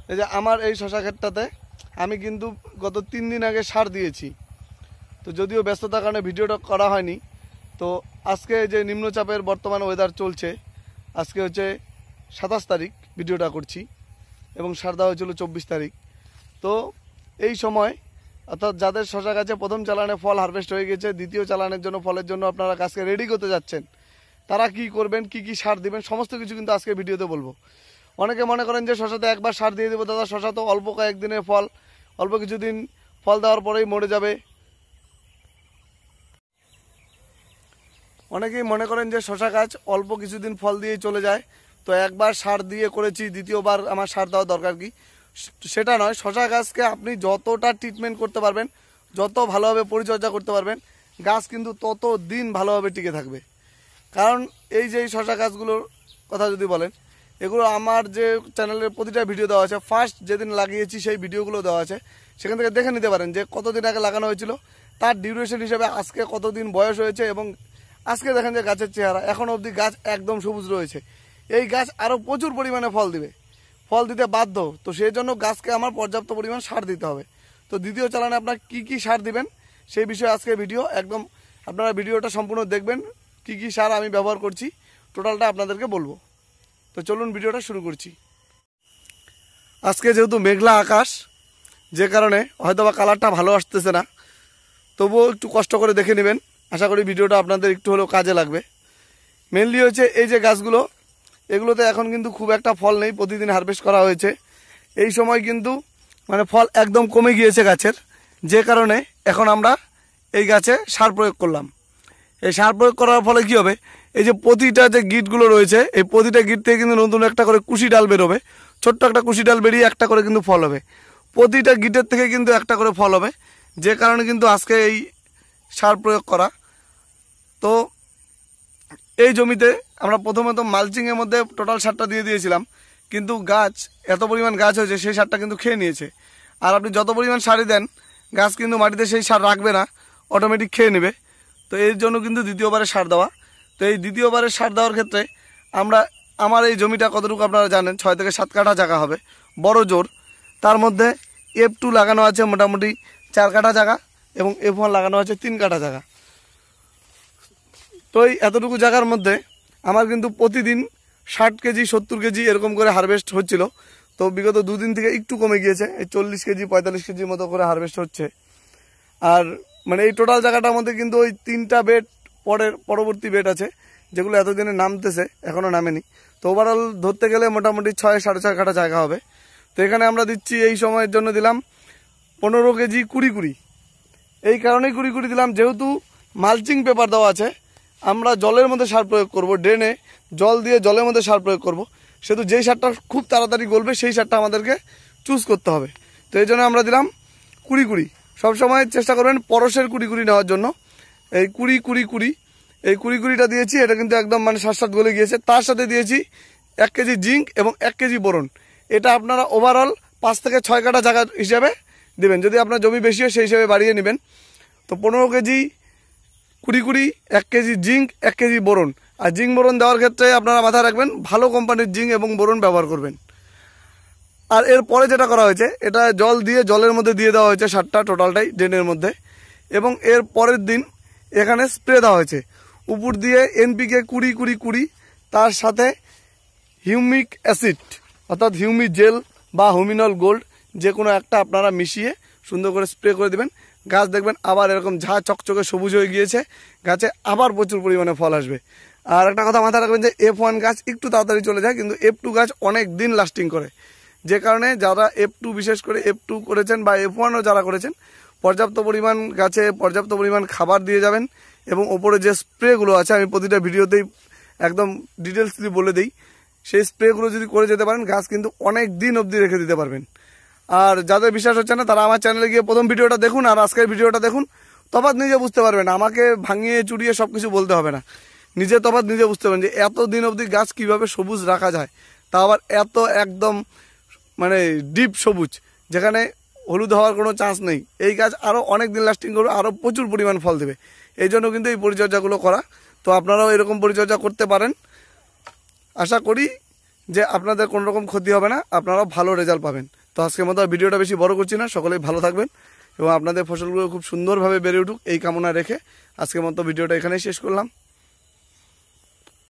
এই যে আমার এই শশা ক্ষেতটাতে আমি কিন্তু গত 3 দিন আগে সার দিয়েছি। তো যদিও ব্যস্ততার কারণে ভিডিওটা করা হয়নি। তো আজকে যে নিম্নচাপের বর্তমান ওয়েদার চলছে, আজকে হচ্ছে 27 তারিখ ভিডিওটা করছি এবং সার দেওয়া হয়েছিল 24 তারিখ। তো এই সময় অর্থাৎ যাদের শশা গাছে প্রথম চালানে ফল হারভেস্ট হয়ে গেছে, দ্বিতীয় চালানের জন্য ফলের জন্য আপনারা গাছকে রেডি করতে যাচ্ছেন, তারা কি করবেন, কি কি সার দিবেন, সমস্ত কিছু কিন্তু আজকে ভিডিওতে বলবো। অনেকে মনে করেন যে শশাতে একবার সার দিয়ে দেবো দাদা, শশা তো অল্প কয়েকদিনের ফল, অল্প কিছুদিন ফল দেওয়ার পরেই মরে যাবে। অনেকেই মনে করেন যে শশা গাছ অল্প কিছুদিন ফল দিয়েই চলে যায়, তো একবার সার দিয়ে করেছি, দ্বিতীয়বার আমার সার দেওয়ার দরকার কি? সেটা নয়। শশা গাছকে আপনি যতটা ট্রিটমেন্ট করতে পারবেন, যত ভালোভাবে পরিচর্যা করতে পারবেন, গাছ কিন্তু তত দিন ভালোভাবে টিকে থাকবে। কারণ এই যে শশা গাছগুলোর কথা যদি বলেন, এগুলো আমার যে চ্যানেলের প্রতিটা ভিডিও দেওয়া আছে, ফার্স্ট যেদিন লাগিয়েছি সেই ভিডিওগুলো দেওয়া আছে, সেখান থেকে দেখে নিতে পারেন যে কতদিন আগে লাগানো হয়েছিল, তার ডিউরেশন হিসেবে আজকে কতদিন বয়স হয়েছে, এবং আজকে দেখেন যে গাছের চেহারা, এখন অবধি গাছ একদম সবুজ রয়েছে। এই গাছ আরও প্রচুর পরিমাণে ফল দিবে, ফল দিতে বাধ্য। তো সেই জন্য গাছকে আমার পর্যাপ্ত পরিমাণ সার দিতে হবে। তো দ্বিতীয় চালানে আপনার কি কি সার দিবেন সেই বিষয়ে আজকে ভিডিও, একদম আপনারা ভিডিওটা সম্পূর্ণ দেখবেন, কি কি সার আমি ব্যবহার করছি টোটালটা আপনাদেরকে বলবো। তো চলুন ভিডিওটা শুরু করছি। আজকে যেহেতু মেঘলা আকাশ, যে কারণে হয়তোবা কালারটা ভালো আসতেছে না, তবুও একটু কষ্ট করে দেখে নেবেন। আশা করি ভিডিওটা আপনাদের একটু হলেও কাজে লাগবে। মেনলি হচ্ছে এই যে গাছগুলো, এগুলোতে এখন কিন্তু খুব একটা ফল নেই, প্রতিদিন হারভেস্ট করা হয়েছে। এই সময় কিন্তু মানে ফল একদম কমে গিয়েছে গাছের, যে কারণে এখন আমরা এই গাছে সার প্রয়োগ করলাম। এই সার প্রয়োগ করার ফলে কি হবে, এই যে প্রতিটা যে গিটগুলো রয়েছে, এই প্রতিটা গিট থেকে কিন্তু নতুন একটা করে কুশি ডাল বেরোবে, ছোট্ট একটা কুশি ডাল বেরিয়ে একটা করে কিন্তু ফল হবে। প্রতিটা গিটের থেকে কিন্তু একটা করে ফল হবে, যে কারণে কিন্তু আজকে এই সার প্রয়োগ করা। তো এই জমিতে আমরা প্রথমত মালচিংয়ের মধ্যে টোটাল সারটা দিয়ে দিয়েছিলাম, কিন্তু গাছ এত পরিমাণ গাছ হয়েছে সেই সারটা কিন্তু খেয়ে নিয়েছে। আর আপনি যত পরিমাণ সারই দেন, গাছ কিন্তু মাটিতে সেই সার রাখবে না, অটোমেটিক খেয়ে নেবে। তো এর জন্য কিন্তু দ্বিতীয়বারে সার দেওয়া। তো এই দ্বিতীয়বারে সার দেওয়ার ক্ষেত্রে আমার এই জমিটা কতটুকু আপনারা জানেন, 6 থেকে 7 কাঠা জায়গা হবে, বড় জোর। তার মধ্যে F2 লাগানো আছে মোটামুটি 4 কাঠা জায়গা, এবং F1 লাগানো আছে 3 কাঠা জায়গা। তো এই এতটুকু জায়গার মধ্যে আমার কিন্তু প্রতিদিন 60 কেজি 70 কেজি এরকম করে হারভেস্ট হচ্ছিল। তো বিগত 2 দিন থেকে একটু কমে গিয়েছে, এই 40 কেজি 45 কেজির মতো করে হারভেস্ট হচ্ছে। আর মানে এই টোটাল জায়গাটার মধ্যে কিন্তু ওই 3টা বেড পরবর্তী বেড আছে, যেগুলো এতদিনে নামতেছে, এখনও নামেনি। তো ওভারঅল ধরতে গেলে মোটামুটি 6 সাড়ে 6 কাঠা জায়গা হবে। তো এখানে আমরা দিচ্ছি, এই সময়ের জন্য দিলাম 15 কেজি 20। এই কারণেই 20 দিলাম, যেহেতু মালচিং পেপার দেওয়া আছে, আমরা জলের মধ্যে সার প্রয়োগ করব, ড্রেনে জল দিয়ে জলের মধ্যে সার প্রয়োগ করব, সেহেতু যেই সারটা খুব তাড়াতাড়ি গলবে সেই সারটা আমাদেরকে চুজ করতে হবে। তো এই জন্য আমরা দিলাম 20। সবসময় চেষ্টা করবেন পরশের 20 নেওয়ার জন্য। এই 20 এই 20টা দিয়েছি, এটা কিন্তু একদম মানে সাত গলে গিয়েছে। তার সাথে দিয়েছি 1 কেজি জিঙ্ক এবং 1 কেজি বোরন। এটা আপনারা ওভারঅল 5 থেকে 6 কাঠা জায়গা হিসাবে দেবেন, যদি আপনার জমি বেশি হয় সেই হিসাবে বাড়িয়ে নেবেন। তো 15 KG 20, 1 KG zinc 1 KG boron. আর জিঙ্ক বোরন দেওয়ার ক্ষেত্রে আপনারা মাথায় রাখবেন, ভালো কোম্পানির জিঙ্ক এবং বোরন ব্যবহার করবেন। আর এরপরে যেটা করা হয়েছে, এটা জল দিয়ে জলের মধ্যে দিয়ে দেওয়া হয়েছে সারটা টোটালটাই ড্রেনের মধ্যে, এবং এর পরের দিন এখানে স্প্রে দেওয়া হয়েছে উপর দিয়ে NPK 20, তার সাথে হিউমিক অ্যাসিড অর্থাৎ হিউমি জেল বা হুমিনল গোল্ড, যে কোনো একটা আপনারা মিশিয়ে সুন্দর করে স্প্রে করে দেবেন। গাছ দেখবেন আবার এরকম ঝা চকচকে সবুজ হয়ে গিয়েছে, গাছে আবার প্রচুর পরিমাণে ফল আসবে। আর একটা কথা মাথায় রাখবেন যে F1 গাছ একটু তাড়াতাড়ি চলে যায়, কিন্তু F2 গাছ অনেক দিন লাস্টিং করে, যে কারণে যারা F2 বিশেষ করে F2 করেছেন বা F1ও যারা করেছেন, পর্যাপ্ত পরিমাণ গাছে পর্যাপ্ত পরিমাণ খাবার দিয়ে যাবেন। এবং ওপরে যে স্প্রেগুলো আছে, আমি প্রতিটা ভিডিওতেই একদম ডিটেলস যদি বলে দিই, সেই স্প্রেগুলো যদি করে যেতে পারেন, গাছ কিন্তু অনেক দিন অবধি রেখে দিতে পারবেন। আর যাদের বিশ্বাস হচ্ছে না, তারা আমার চ্যানেলে গিয়ে প্রথম ভিডিওটা দেখুন আর আজকের ভিডিওটা দেখুন, তফাৎ নিজে বুঝতে পারবেন। আমাকে ভাঙিয়ে চুরিয়ে সব কিছু বলতে হবে না, নিজে তফাৎ নিজে বুঝতে পারবেন যে এত দিন অবধি গাছ কীভাবে সবুজ রাখা যায়, তা আবার এত একদম মানে ডিপ সবুজ, যেখানে হলুদ হওয়ার কোনো চান্স নেই। এই গাছ আরও অনেক দিন লাস্টিং করবে, আরও প্রচুর পরিমাণ ফল দেবে। এই জন্য কিন্তু এই পরিচর্যাগুলো করা। তো আপনারাও এরকম পরিচর্যা করতে পারেন। আশা করি যে আপনাদের কোনো রকম ক্ষতি হবে না, আপনারাও ভালো রেজাল্ট পাবেন। তো আজকের মতো ভিডিওটা বেশি বড় করছি না, সকলেই ভালো থাকবেন এবং আপনাদের ফসলগুলো খুব সুন্দরভাবে বেড়ে উঠুক এই কামনা রেখে আজকের মতো ভিডিওটা এখানেই শেষ করলাম।